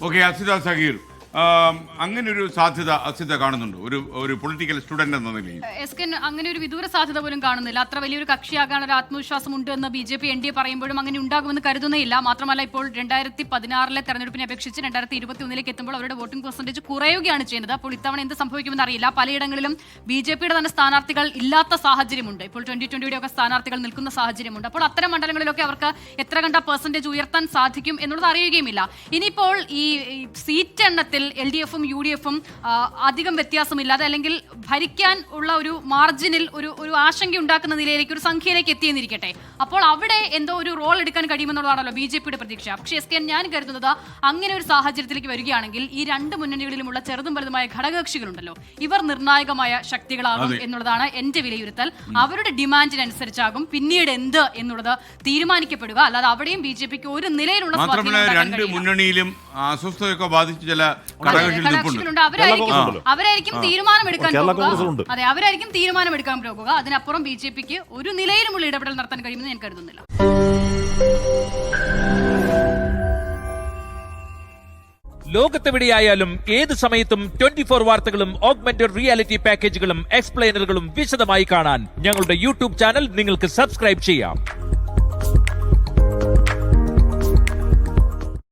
Okay, അസിത Sageer, അങ്ങനെ ഒരു സാധ്യത അസിത കാണുന്നുണ്ടോ ഒരു പൊളിറ്റിക്കൽ സ്റ്റുഡന്റ് എന്ന നിലയിൽ? അങ്ങനെ ഒരു വിദൂര സാധ്യത പോലും കാണുന്നില്ല. അത്ര വലിയൊരു കക്ഷിയാകാൻ ഒരു ആത്മവിശ്വാസം ഉണ്ട് എന്ന് BJP NDA പറയുമ്പോഴും അങ്ങനെ ഉണ്ടാകുമെന്ന് കരുതുന്നേയില്ല. മാത്രമല്ല, ഇപ്പോൾ 2016 തെരഞ്ഞെടുപ്പിനെ അപേക്ഷിച്ച് 2021 എത്തുമ്പോൾ അവരുടെ വോട്ടിംഗ് പെർസെന്റേജ് കുറയുകയാണ് ചെയ്യുന്നത്. അപ്പോൾ ഇത്തവണ എന്ത് സംഭവിക്കുമെന്ന് അറിയില്ല. പലയിടങ്ങളിലും BJPയുടെ തന്നെ സ്ഥാനാർത്ഥികൾ ഇല്ലാത്ത സാഹചര്യമുണ്ട്. ഇപ്പോൾ 2020 ഒക്കെ സ്ഥാനാർത്ഥികൾ നിൽക്കുന്ന സാഹചര്യമുണ്ട്. അപ്പോൾ അത്തരം മണ്ഡലങ്ങളിലൊക്കെ അവർക്ക് എത്ര കണ്ട പെർസെന്റേജ് ഉയർത്താൻ സാധിക്കും എന്നുള്ളത് അറിയുകയുമില്ല. ഇനിയിപ്പോൾ ഈ സീറ്റ് എണ്ണത്തിൽ LDF-ഉം UDF-ഉം അധികം വ്യത്യാസമില്ലാതെ അല്ലെങ്കിൽ ഭരിക്കാൻ ഉള്ള ഒരു മാർജിനിൽ ഒരു ആശങ്ക ഉണ്ടാക്കുന്ന നിലയിലേക്ക് ഒരു സംഖ്യയിലേക്ക് എത്തിയെന്നിരിക്കട്ടെ. അപ്പോൾ അവിടെ എന്തോ ഒരു റോൾ എടുക്കാൻ കഴിയുമെന്നുള്ളതാണല്ലോ BJPയുടെ പ്രതീക്ഷ. പക്ഷേ SK ഞാൻ കരുതുന്നത് അങ്ങനെ ഒരു സാഹചര്യത്തിലേക്ക് വരികയാണെങ്കിൽ ഈ രണ്ട് മുന്നണികളിലുമുള്ള ചെറുതും വലുതുമായ ഘടകകക്ഷികളുണ്ടല്ലോ, ഇവർ നിർണായകമായ ശക്തികളാകും എന്നുള്ളതാണ് എന്റെ വിലയിരുത്തൽ. അവരുടെ ഡിമാൻഡിനനുസരിച്ചാകും പിന്നീട് എന്ത് എന്നുള്ളത് തീരുമാനിക്കപ്പെടുക. അല്ലാതെ അവിടെയും BJPക്ക് ഒരു നിലയിലുള്ള രണ്ട് മുന്നണിയിലും അസ്വസ്ഥതയൊക്കെ ബാധിച്ച ചില ഘടകകക്ഷികളുണ്ട്. അവരായിരിക്കും തീരുമാനമെടുക്കാൻ പോകുക. അതെ, അവരായിരിക്കും തീരുമാനമെടുക്കാൻ പോകുക. അതിനപ്പുറം BJPക്ക് ഒരു നിലയിലുമുള്ള ഇടപെടൽ നടത്താൻ കഴിയുമെന്ന് ഞാൻ കരുതുന്നില്ല. ലോകത്തെവിടെയായാലും ഏത് സമയത്തും 24 വാർത്തകളും ഓഗ്മെന്റഡ് റിയാലിറ്റി പാക്കേജുകളും എക്സ്പ്ലെയിനറുകളും വിശദമായി കാണാൻ ഞങ്ങളുടെ YouTube ചാനൽ നിങ്ങൾക്ക് സബ്സ്ക്രൈബ് ചെയ്യാം.